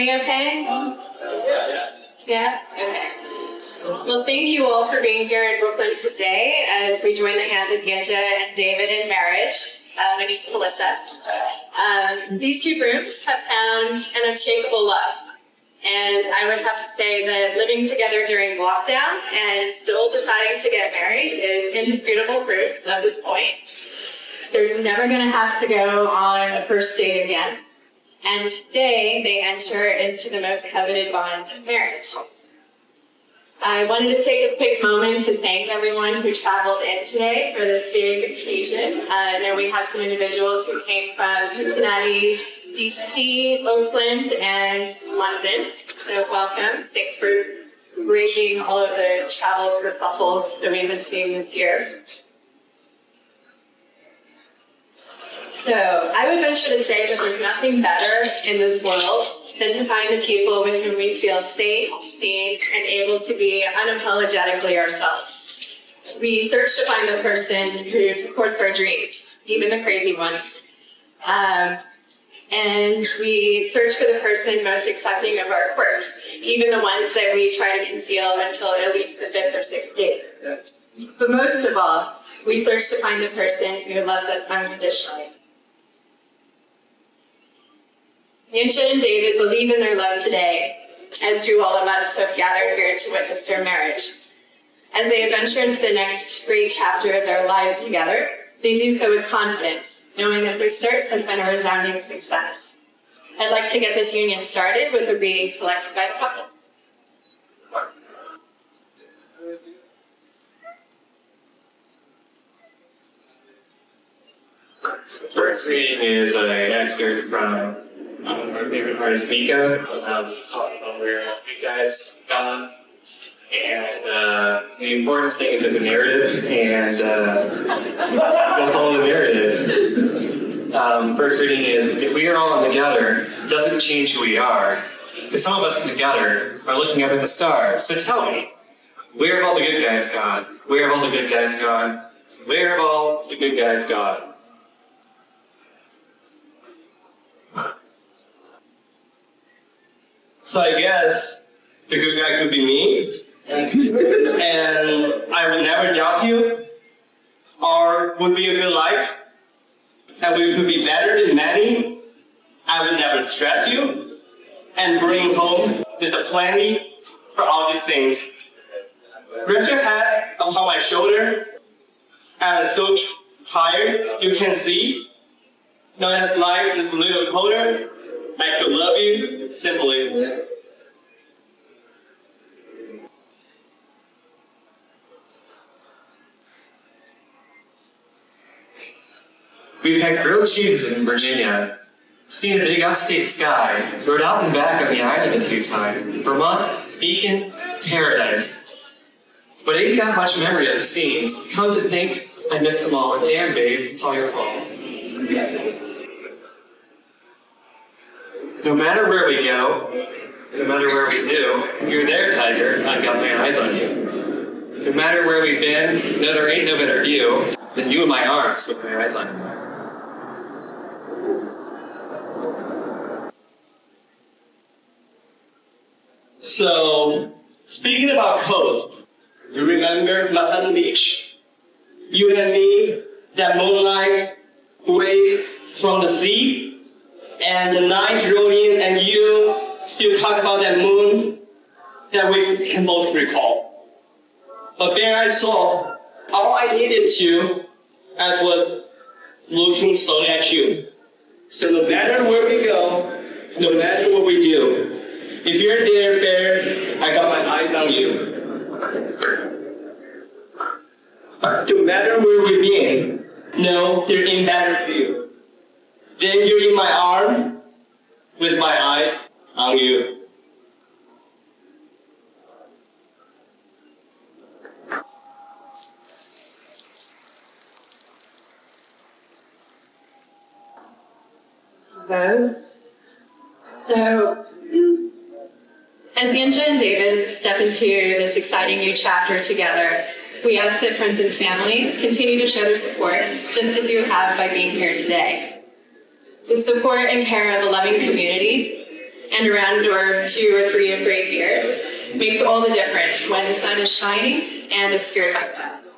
me okay? Yeah? Okay. Well, thank you all for being here in Brooklyn today as we join the hands of Yinja and David in marriage. My name's Melissa. These two groups have found an unshakable love. And I would have to say that living together during lockdown and still deciding to get married is indisputable proof at this point. They're never going to have to go on a first date again. And today they enter into the most coveted bond of marriage. I wanted to take a quick moment to thank everyone who traveled in today for this big occasion. I know we have some individuals who came from Cincinnati, DC, Oakland, and London. So welcome. Thanks for braving all of the travel kerfuffles that we've been seeing this year. So I would venture to say that there's nothing better in this world than to find the people with whom we feel safe, seen, and able to be unapologetically ourselves. We search to find the person who supports our dreams, even the crazy ones. And we search for the person most accepting of our quirks, even the ones that we try to conceal until at least the 5th or 6th date. But most of all, we search to find the person who loves us unconditionally. Yinja and David believe in their love today, as do all of us who have gathered here to witness their marriage. As they adventure into the next great chapter of their lives together, they do so with confidence, knowing that their search has been a resounding success. I'd like to get this union started with a reading selected by the couple. The first reading is an excerpt from our favorite artist, Miko, talking about where you guys gone. And the important thing is it's a narrative, and we'll follow the narrative. First reading is, if we are all together, it doesn't change who we are. Because some of us together are looking up at the stars. So tell me, where have all the good guys gone? Where have all the good guys gone? Where have all the good guys gone? So I guess the good guy could be me, and I would never doubt you, or would be a good life, and we could be better than many. I would never stress you, and bring home with a plenty for all these things. Rest your head upon my shoulder, and so tired you can see. Now as life is a little colder, I could love you simply. We've had grilled cheeses in Virginia, seen a big upstate sky, rode out and back on the island a few times. Vermont, Beacon, paradise. But I ain't got much memory of the scenes. Come to think, I missed them all, and damn babe, it's all your fault. No matter where we go, no matter where we do, you're there, Tiger, I've got my eyes on you. No matter where we've been, no, there ain't no better you than you in my arms with my eyes on you. So, speaking about coast, you remember Murnans Beach? You and me, that moonlight waves from the sea, and the night rolled in, and you still talk about that moon that we can both recall. But then I saw all I needed to, as was looking solely at you. So no matter where we go, no matter what we do, if you're there, Bear, I got my eyes on you. No matter where we've been, no, they're in better view. Then you're in my arms, with my eyes on you. So, as Yinja and David step into this exciting new chapter together, we ask that friends and family continue to show their support, just as you have by being here today. The support and care of a loving community and a round or 2 or 3 of great beers makes all the difference when the sun is shining and obscured by clouds.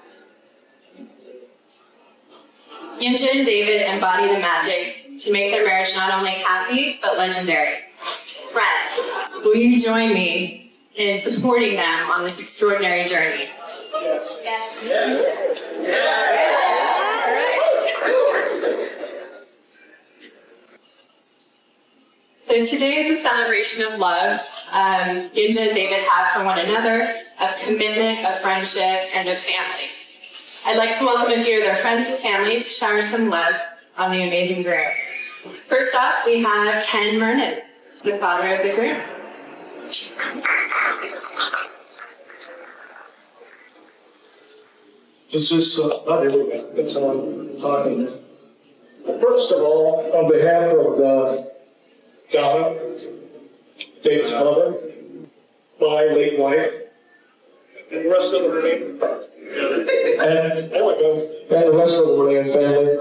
Yinja and David embody the magic to make their marriage not only happy, but legendary. Friends, will you join me in supporting them on this extraordinary journey? So today is a celebration of love. Yinja and David have for one another, of commitment, of friendship, and of family. I'd like to welcome a few of their friends and family to shower some love on the amazing grooms. First up, we have Ken Murnan, the father of the groom. This is, there we go. That's all I'm talking about. First of all, on behalf of Donna, David's mother, my late wife, and the rest of the Murnan, and there we go, and the rest of the Murnan family,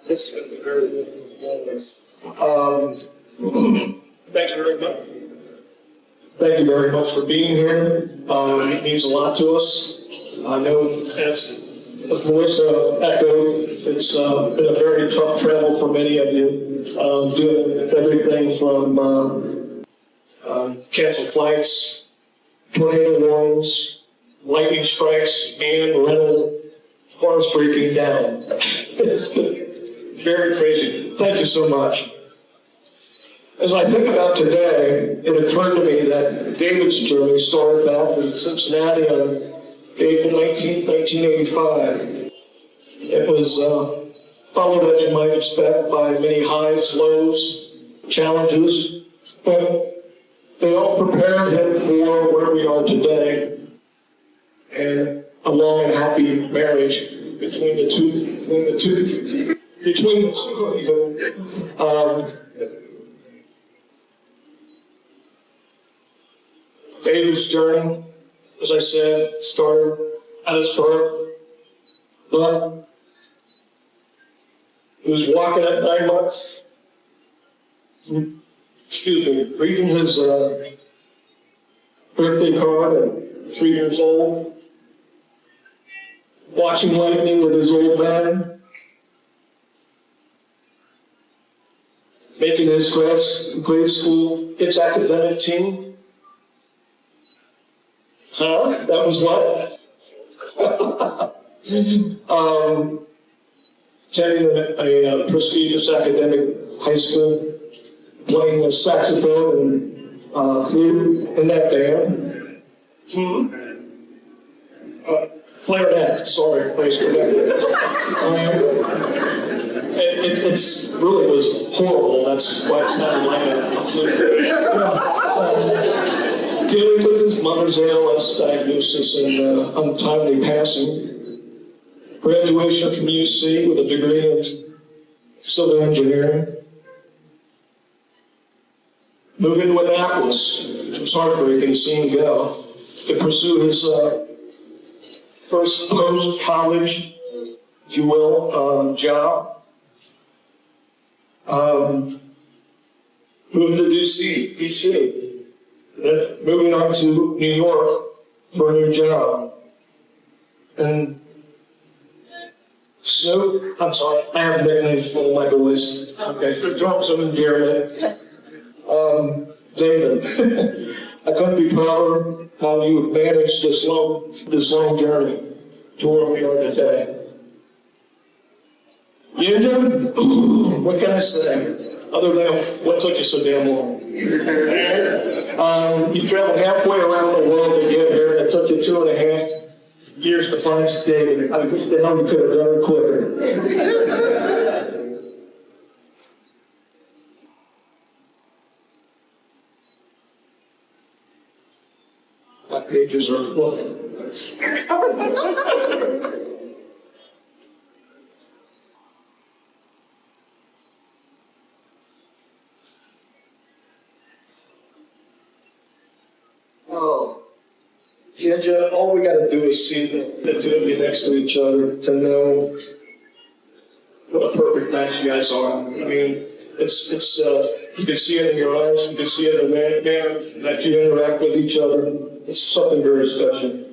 it's going to be very good. Thank you very much. Thank you very much for being here. It means a lot to us. I know, as Melissa echoed, it's been a very tough travel for many of you, doing everything from canceled flights, tornado warnings, lightning strikes, and rental cars breaking down. It's been very crazy. Thank you so much. As I think about today, it occurred to me that David's journey started back in Cincinnati on April 19, 1985. It was followed, as you might expect, by many highs, lows, challenges, but they all prepared him for where we are today, and a long and happy marriage between the two of you. David's journey, as I said, started at his birth, but he was walking at 9 months, reading his birthday card at 3 years old, watching lightning with his old man, making his grade school, its academic team. That was what? Attending a prestigious academic high school, playing the saxophone and flute in that band. Clarinet, sorry, plays clarinet. It really was horrible. That's why it sounded like a flute. Dealing with his mother's ALS diagnosis and untimely passing. Graduation from UC with a degree in civil engineering. Moving to Annapolis, which was heartbreaking seeing him go, to pursue his first post-college, if you will, job. Moving to DC. Then moving on to New York for a new job. And so, I'm sorry, I have nicknames for my boys. Okay, so drop some endearment. David, I couldn't be prouder how you've managed this long journey to where we are today. Yinja, what can I say? Other than what took you so damn long? You traveled halfway around the world to get here. It took you 2.5 years to find David. I wish the hell you could have done it quicker. My pages are full. Yinja, all we got to do is see the two of you next to each other to know what a perfect match you guys are. I mean, It's you can see it in your eyes, you can see it in the manner that you interact with each other. It's something very special.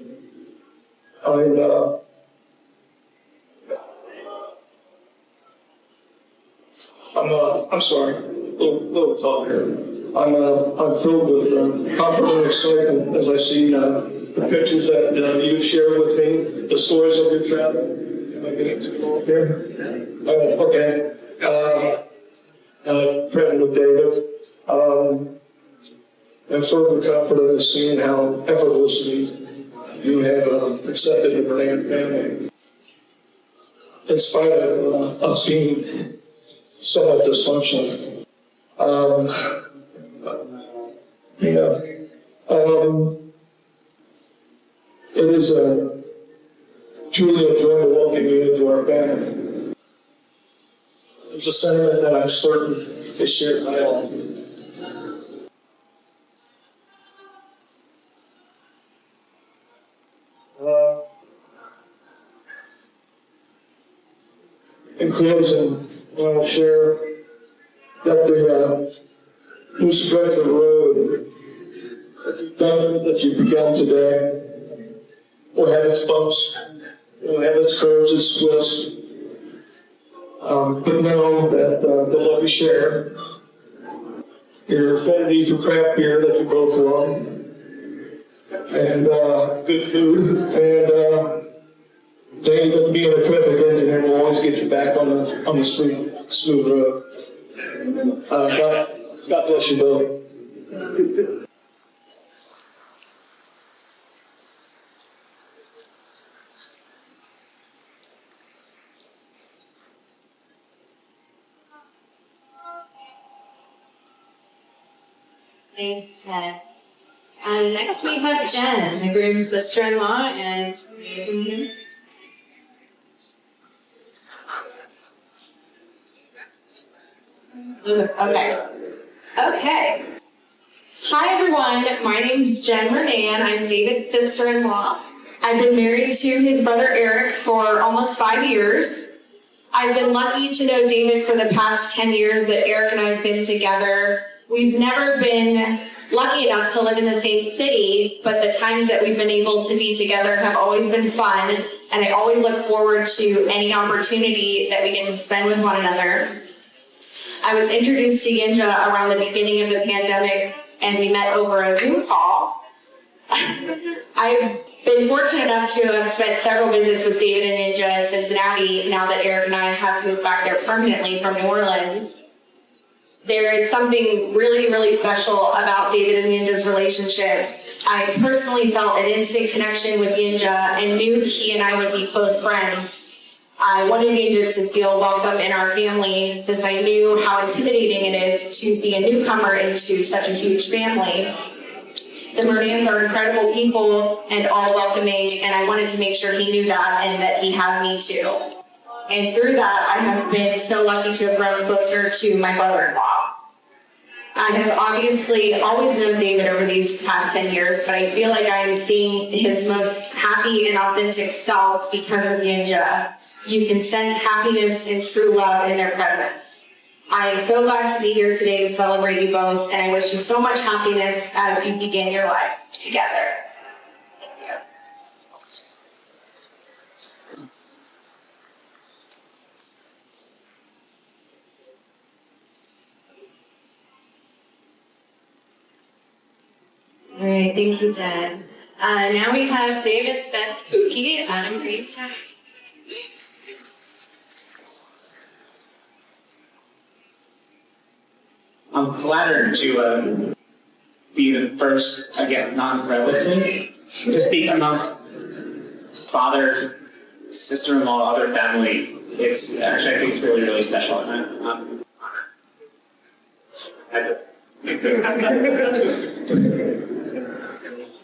I'm sorry, little talk here. I'm filled with comfort and excitement as I see the pictures that you've shared with me, the stories of your travel. Am I getting too long here? Okay. Friend with David. I'm further confident in seeing how effortlessly you have accepted the Murnans family. In spite of us being somewhat dysfunctional. It is truly a joy to welcome you into our family. It's a sentiment that I'm certain is shared by all. In closing, I will share that the stretch of road that you've begun today will have its bumps, will have its curves, its twists. But know that the love you share, your affinity for craft beer that you both love, and good food, and David being a terrific engineer will always get you back on the smooth road. God bless you both. Thanks, Ted. Next we have Jen, the groom's sister-in-law, and Okay. Hi everyone, my name's Jen Murnan. I'm David's sister-in-law. I've been married to his brother Eric for almost 5 years. I've been lucky to know David for the past 10 years that Eric and I have been together. We've never been lucky enough to live in the same city, but the times that we've been able to be together have always been fun, and I always look forward to any opportunity that we get to spend with one another. I was introduced to Yinja around the beginning of the pandemic, and we met over a Zoom call. I've been fortunate enough to have spent several visits with David and Yinja in Cincinnati now that Eric and I have moved back there permanently from New Orleans. There is something really, really special about David and Yinja's relationship. I personally felt an instant connection with Yinja and knew he and I would be close friends. I wanted Yinja to feel welcome in our family since I knew how intimidating it is to be a newcomer into such a huge family. The Murnans are incredible people and all welcoming, and I wanted to make sure he knew that and that he had me too. And through that, I have been so lucky to have grown closer to my brother-in-law. I have obviously always known David over these past 10 years, but I feel like I am seeing his most happy and authentic self because of Yinja. You can sense happiness and true love in their presence. I am so glad to be here today to celebrate you both, and I wish you so much happiness as you begin your life together. All right, thank you, Jen. Now we have David's best Pookie, Adam Greenstein. I'm flattered to be the first, I guess, non-relative to speak amongst father, sister-in-law, other family. It's actually, I think it's really, really special.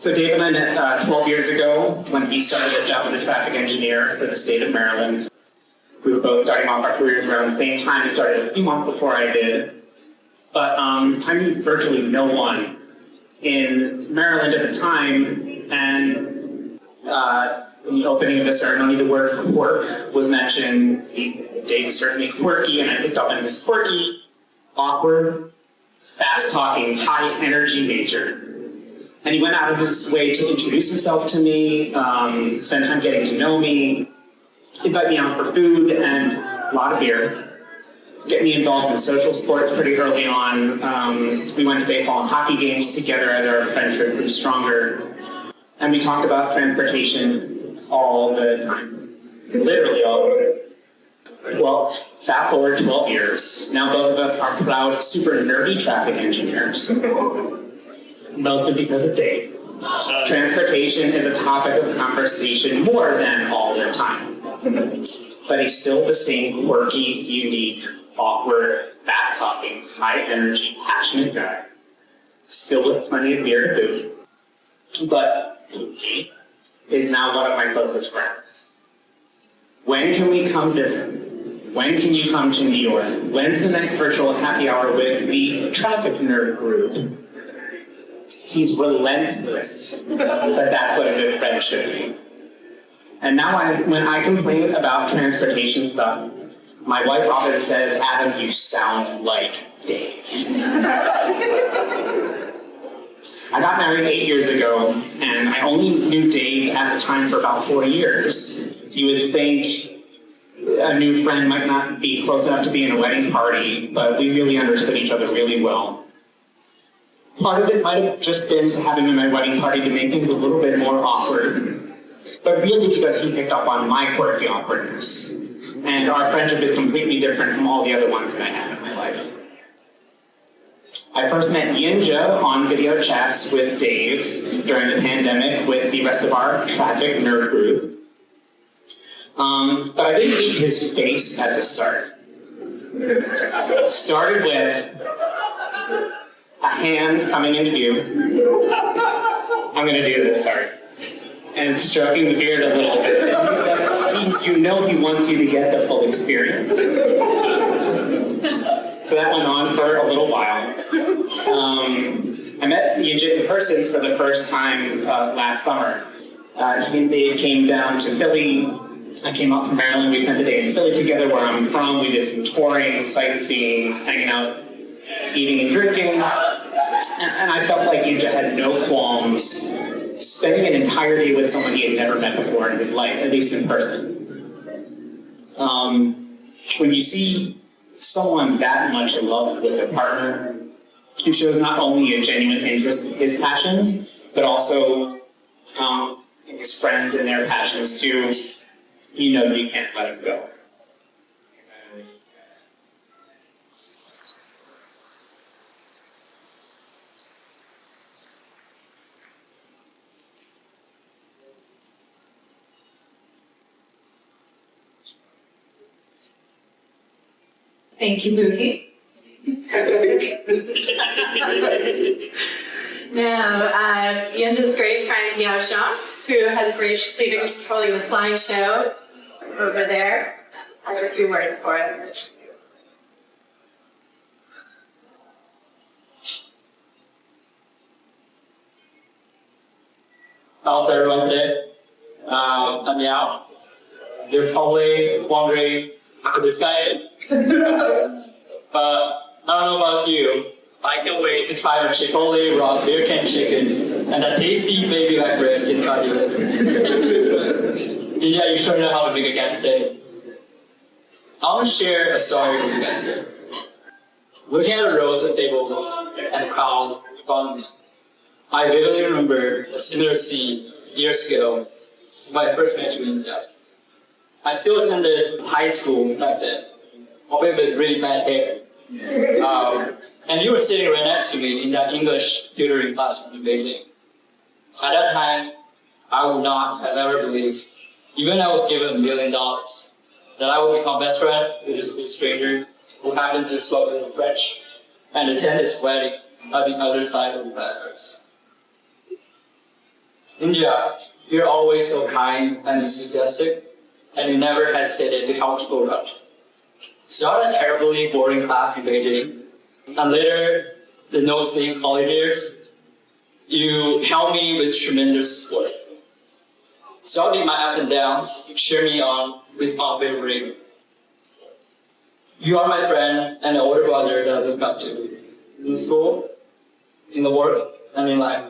So Dave and I met 12 years ago when he started a job as a traffic engineer for the state of Maryland. We were both starting off our careers around the same time. He started a few months before I did. But I knew virtually no one in Maryland at the time, and in the opening of the ceremony, the word quirk was mentioned. Dave is certainly quirky, and I picked up on his quirky. awkward, fast-talking, high-energy major. And he went out of his way to introduce himself to me, spend time getting to know me, invite me out for food and a lot of beer, get me involved in social sports pretty early on. We went to baseball and hockey games together as our friendship grew stronger. And we talked about transportation all the time, literally all the time. Well, fast forward 12 years. Now both of us are proud, super nerdy traffic engineers. Mostly because of Dave. Transportation is a topic of conversation more than all the time. But he's still the same quirky, unique, awkward, fast-talking, high-energy, passionate guy. Still with plenty of beer and food. But he is now one of my closest friends. When can we come visit? When can you come to New York? When's the next virtual happy hour with the traffic nerd group? He's relentless, but that's what a good friend should be. And now when I complain about transportation stuff, my wife often says, Adam, you sound like Dave. I got married 8 years ago, and I only knew Dave at the time for about 4 years. You would think a new friend might not be close enough to be in a wedding party, but we really understood each other really well. Part of it might have just been to have him in my wedding party to make things a little bit more awkward, but really because he picked up on my quirky awkwardness. And our friendship is completely different from all the other ones that I have in my life. I first met Yinja on video chats with Dave during the pandemic with the rest of our traffic nerd group. But I didn't meet his face at the start. It started with a hand coming into view. I'm gonna do this, sorry. And stroking the beard a little bit. You know he wants you to get the full experience. So that went on for a little while. I met Yinja in person for the first time last summer. He and Dave came down to Philly. I came up from Maryland. We spent the day in Philly together, where I'm from. We did some touring, sightseeing, hanging out, eating and drinking. And I felt like Yinja had no qualms spending an entire day with someone he had never met before in his life, at least in person. When you see someone that much in love with a partner, who shows not only a genuine interest in his passions, but also in his friends and their passions too, you know you can't let him go. Thank you, Boogie. Now, Yinja's great friend Yao Xiang, who has graciously been controlling the slideshow over there, has a few words for us. How's everyone today? I'm Yao. You're probably wondering who this guy is. But I don't know about you. I can't wait to try our Chipotle raw beer can chicken and that tasty baby back rib in front of you. Yeah, you sure know how to make a guest stay. I want to share a story with you guys here. Looking at the rows of tables and the crowd in front of me, I vividly remember a similar scene years ago when I first met you in India. I still attended high school back then, albeit with really bad hair. And you were sitting right next to me in that English tutoring class from the beginning. At that time, I would not have ever believed, even if I was given $1 million, that I would become best friend with this cool stranger who happened to speak a little French and attend his wedding on the other side of the letters. India, you're always so kind and enthusiastic, and you never hesitated to help people around. Start a terribly boring class in Beijing, and later, the no-sleep college years, you helped me with tremendous support. Starting my up and downs, you cheer me on with unwavering. You are my friend and an older brother that I look up to in school, in the work, and in life.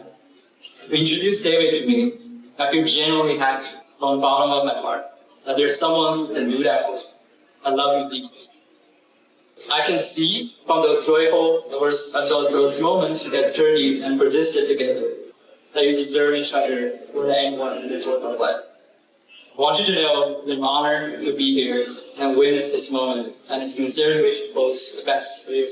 When you introduced David to me, I feel genuinely happy from the bottom of my heart that there's someone who can do that for me. I love you deeply. I can see from those joyful as well as those moments you guys journeyed and persisted together that you deserve each other more than anyone in this world of life. I want you to know that I'm honored to be here and witness this moment, and I sincerely wish you both the best for you.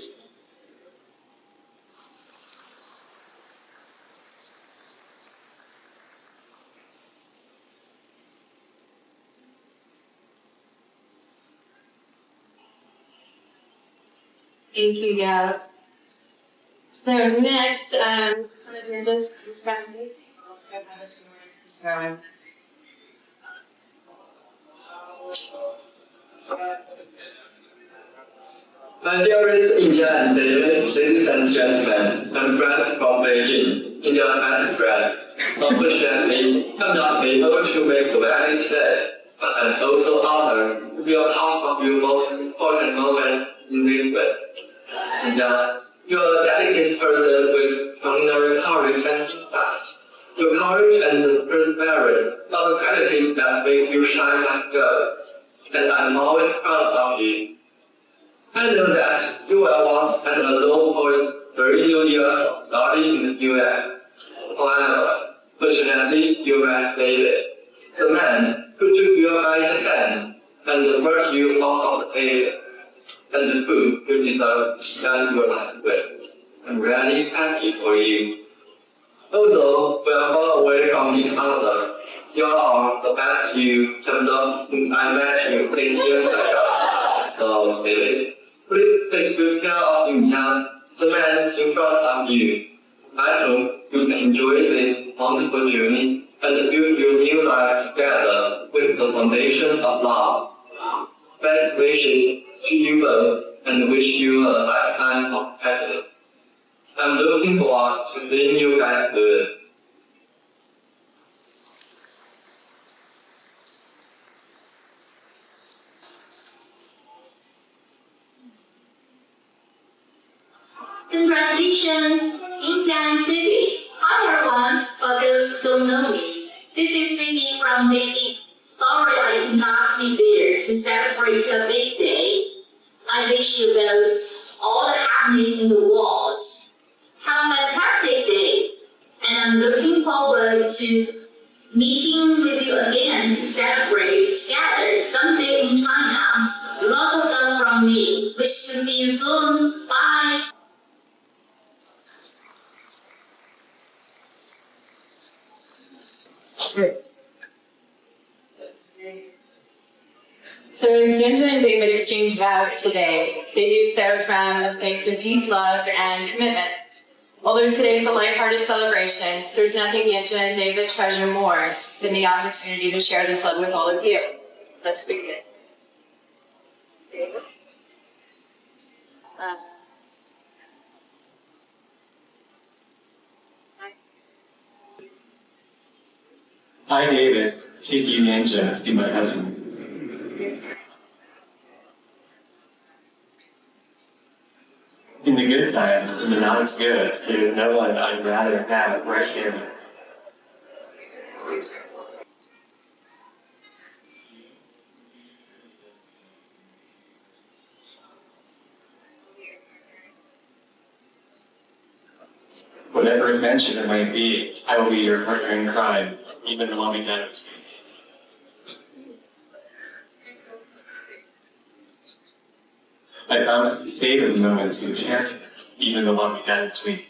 Thank you, Gab. So next, some of your discussions family also have us going. My dearest India and David, ladies and gentlemen, I'm Brad from Beijing, India and Brad. Unfortunately, I'm not able to make the rally today, but I'm also honored to be a part of your most important moment in this way. And you're a dedicated person with extraordinary courage and insight. Your courage and perseverance are the qualities that make you shine like gold, and I'm always proud of you. I know that you were once at a low point during your years of studying in the UN. However, fortunately, you met David, the man who took you by the hand and brought you out of the failure, and who you deserve to spend your life with. I'm really happy for you. Although we are far away from each other, you are the best you have done since I met you 10 years ago. So, David, please take good care of himself, the man in front of you. I hope you can enjoy this wonderful journey and build your new life together with the foundation of love. Best wishes to you both and wish you a lifetime of happiness. I'm looking forward to seeing you guys soon. Congratulations, India and David. Hi everyone, for those who don't know me, this is Vicky from Beijing. Sorry I could not be there to celebrate your big day. I wish you both all the happiness in the world. Have a fantastic day, and I'm looking forward to meeting with you again to celebrate together someday in China. Lots of love from me. Wish to see you soon. Bye. So as Ginger and David exchange vows today, they do so from a place of deep love and commitment. Although today is a lighthearted celebration, there's nothing Ginger and David treasure more than the opportunity to share this love with all of you. Let's begin. David? I, David, take you, Ninja, to be my husband. In the good times, when the not as good, there is no one I'd rather have right here. Whatever adventure it might be, I will be your partner in crime, even the loving nights. I promise to savor the moments you share, even the loving nights sweet.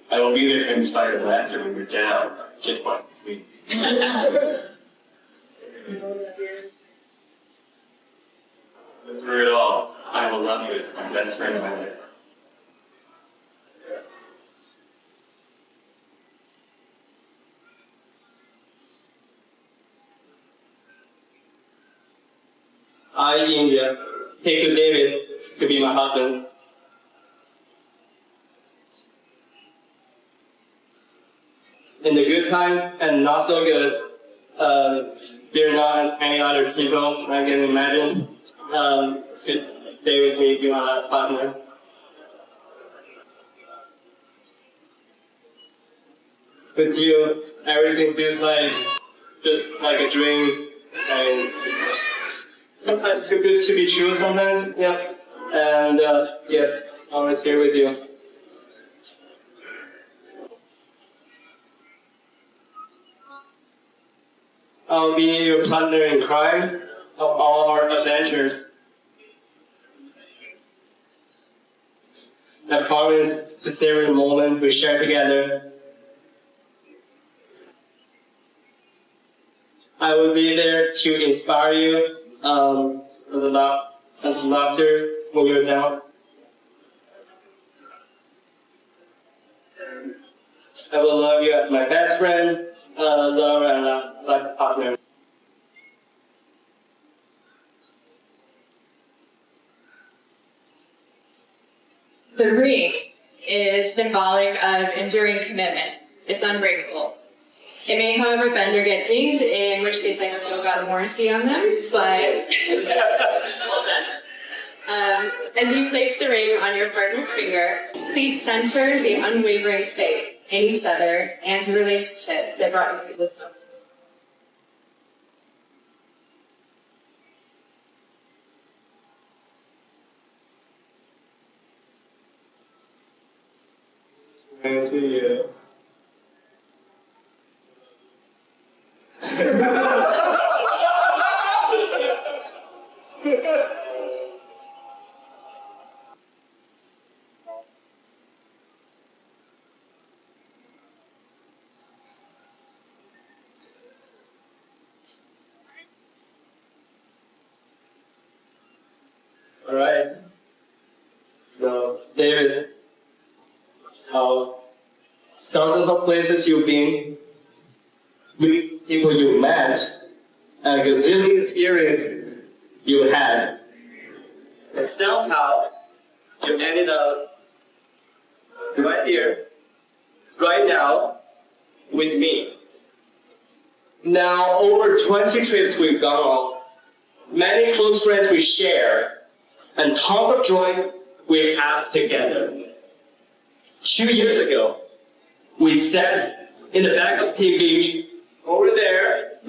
I will be there to inspire laughter when you're down, just like sweet. Through it all, I will love you as my best friend of my life. I, India, take you, David, to be my husband. In the good time and not so good, They're not as many other people I can imagine. Could stay with me if you want a partner. With you, everything feels like just like a dream. And sometimes too good to be true sometimes, yeah. And yeah, always here with you. I'll be your partner in crime of all our adventures. I promise to savor the moment we share together. I will be there to inspire you with the laughter when you're down. I will love you as my best friend, lover, and life partner. The ring is symbolic of enduring commitment. It's unbreakable. It may, however, bend or get dinged, in which case I have no got a warranty on them, but well done. As you place the ring on your partner's finger, please center the unwavering faith in each other and the relationships that brought you to this moment. Thank you. All right. So, David, some of the places you've been, with people you met, and gazillion experiences you had, and somehow you ended up right here, right now, with me. Now, over 20 trips we've gone on, many close friends we share, and tons of joy we have together. 2 years ago, we sat in the back of TV over there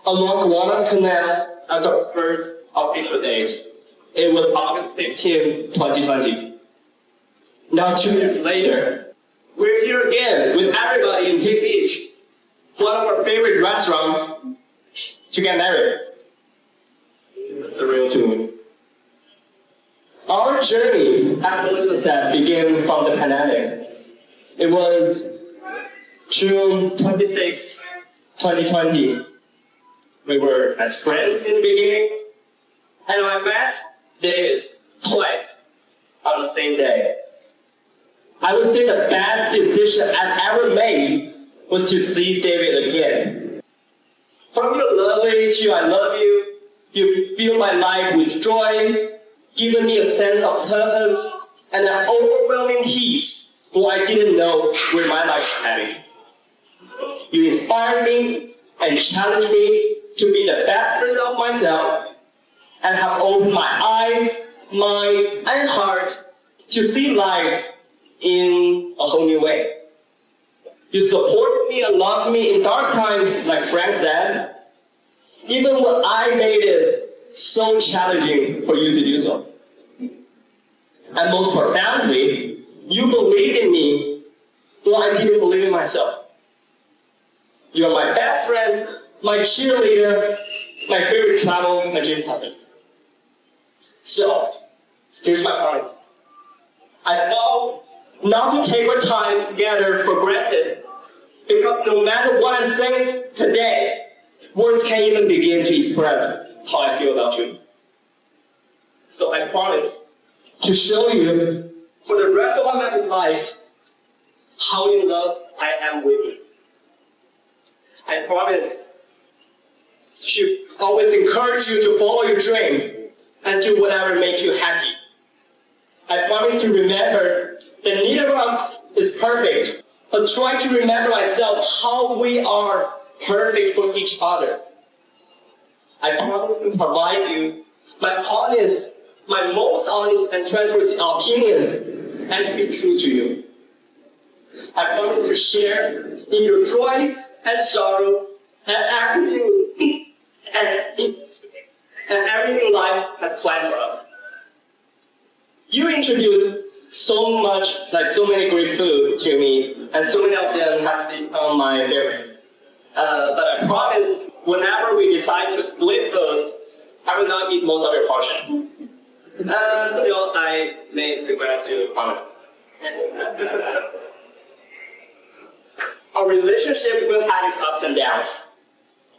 along the Murnans Canal as our first official date. It was August 15, 2020. Now 2 years later, we're here again with everybody in Cape Beach, one of our favorite restaurants, to get married. It's surreal to me. Our journey, as Melissa said, began from the pandemic. It was June 26, 2020. We were as friends in the beginning, and I met David twice on the same day. I would say the best decision I've ever made was to see David again. From your lovely to I love you, you fill my life with joy, giving me a sense of purpose and an overwhelming peace for I didn't know where my life was heading. You inspired me and challenged me to be the best version of myself and have opened my eyes, mind, and heart to see life in a whole new way. You supported me and loved me in dark times, like Frank said, even when I made it so challenging for you to do so. And most profoundly, you believed in me, though I didn't believe in myself. You are my best friend, my cheerleader, my favorite travel and dream partner. So, here's my promise. I vow not to take our time together for granted, because no matter what I'm saying today, words can't even begin to express how I feel about you. So I promise to show you for the rest of my life how in love I am with you. I promise to always encourage you to follow your dream and do whatever makes you happy. I promise to remember that neither of us is perfect, but try to remember myself how we are perfect for each other. I promise to provide you my most honest and trustworthy opinions and to be true to you. I promise to share in your joys and sorrows and everything and everything life has planned for us. You introduced so many great food to me, and so many of them have become my favorite. But I promise, whenever we decide to split food, I will not eat most of your portion. Still, I may regret to promise. Our relationship will have its ups and downs,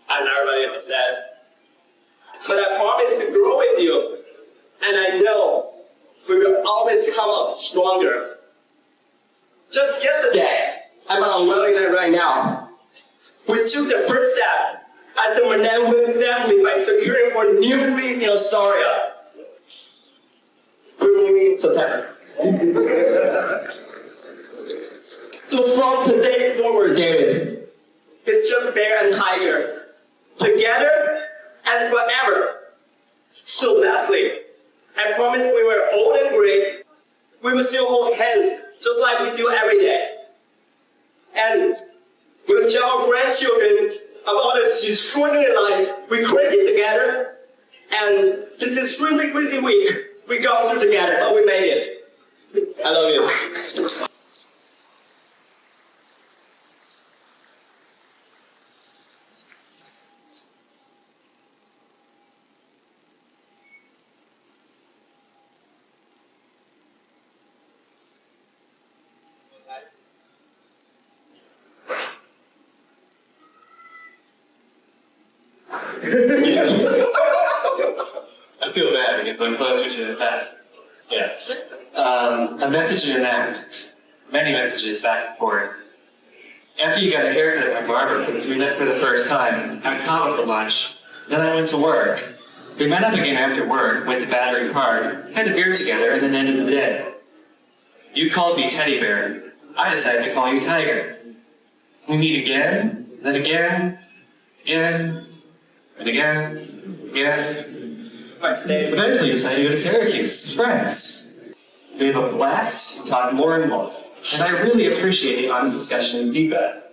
as everybody has said. But I promise to grow with you, and I know we will always come out stronger. Just yesterday, I'm on Wellington right now. We took the first step at the Murnans family by securing our new lease in Astoria. We're moving in September. So from today forward, David, it's just Bear and Tiger, together and forever. So lastly, I promise we were old and gray. We will still hold hands, just like we do every day. And we'll tell our grandchildren about this extraordinary life we created together. And this extremely crazy week we got through together, but we made it. I love you. I feel bad because I'm closer to the past. Yeah. A message and an act. Many messages back and forth. After you got a haircut at my barber, we met for the first time. I caught up for lunch. Then I went to work. We met up again after work, went to Battery Park, had a beer together, and then ended the day. You called me Teddy Bear. I decided to call you Tiger. We meet again, then again, and again. Eventually decided to go to Syracuse, friends. We have a blast, talk more and more. And I really appreciate the honest discussion and feedback.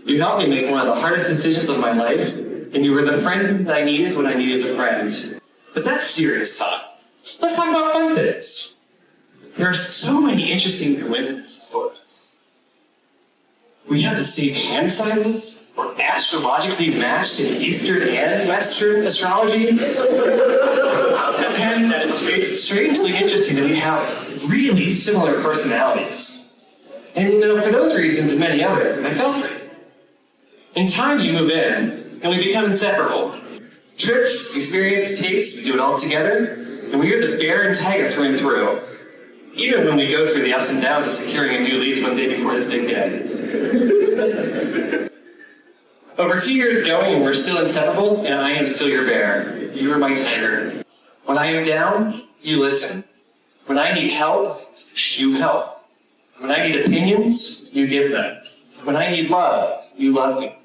You helped me make one of the hardest decisions of my life, and you were the friend that I needed when I needed a friend. But that's serious talk. Let's talk about fun things. There are so many interesting coincidences for us. We have the same hand sizes. We're astrologically matched in Eastern and Western astrology. And it's strangely interesting that we have really similar personalities. And for those reasons and many others, I fell for you. In time, you move in, and we become inseparable. Trips, experience, tastes, we do it all together, and we are the Bear and Tiger through and through. Even when we go through the ups and downs of securing a new lease one day before this big day. Over 2 years going, and we're still inseparable, and I am still your bear. You are my tiger. When I am down, you listen. When I need help, you help. When I need opinions, you give them. When I need love, you love me.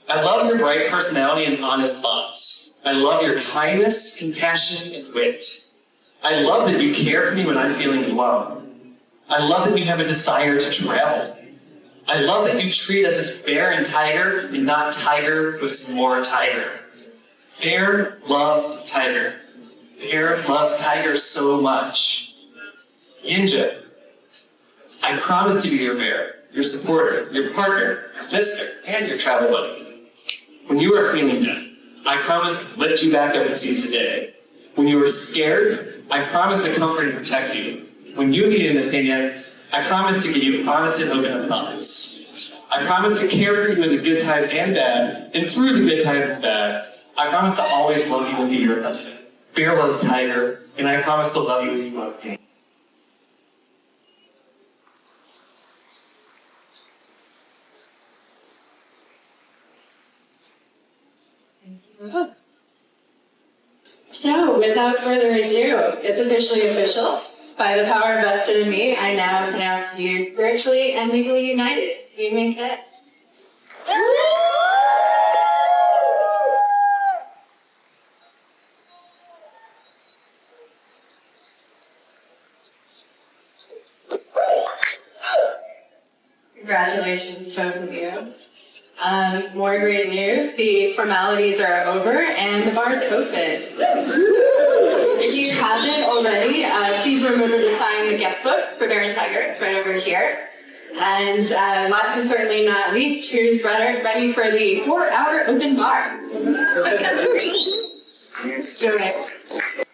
I love your bright personality and honest thoughts. I love your kindness, compassion, and wit. I love that you care for me when I'm feeling low. I love that you have a desire to travel. I love that you treat us as Bear and Tiger, and not Tiger with some more Tiger. Bear loves Tiger. Bear loves Tiger so much. Yinja, I promise to be your bear, your supporter, your partner, your listener, and your travel buddy. When you are feeling down, I promise to lift you back up and seize the day. When you are scared, I promise to comfort and protect you. When you need an opinion, I promise to give you honest and open thoughts. I promise to care for you in the good times and bad, and through the good times and bad. I promise to always love you and be your husband. Bear loves Tiger, and I promise to love you as you love me. So, without further ado, it's officially official. By the power vested in me, I now pronounce you spiritually and legally united. You make it? Congratulations, both of you. More great news. The formalities are over and the bar's open. If you haven't already, please remember to sign the guest book for Bear and Tiger. It's right over here. And last but certainly not least, who's ready for the 4-hour open bar? Okay.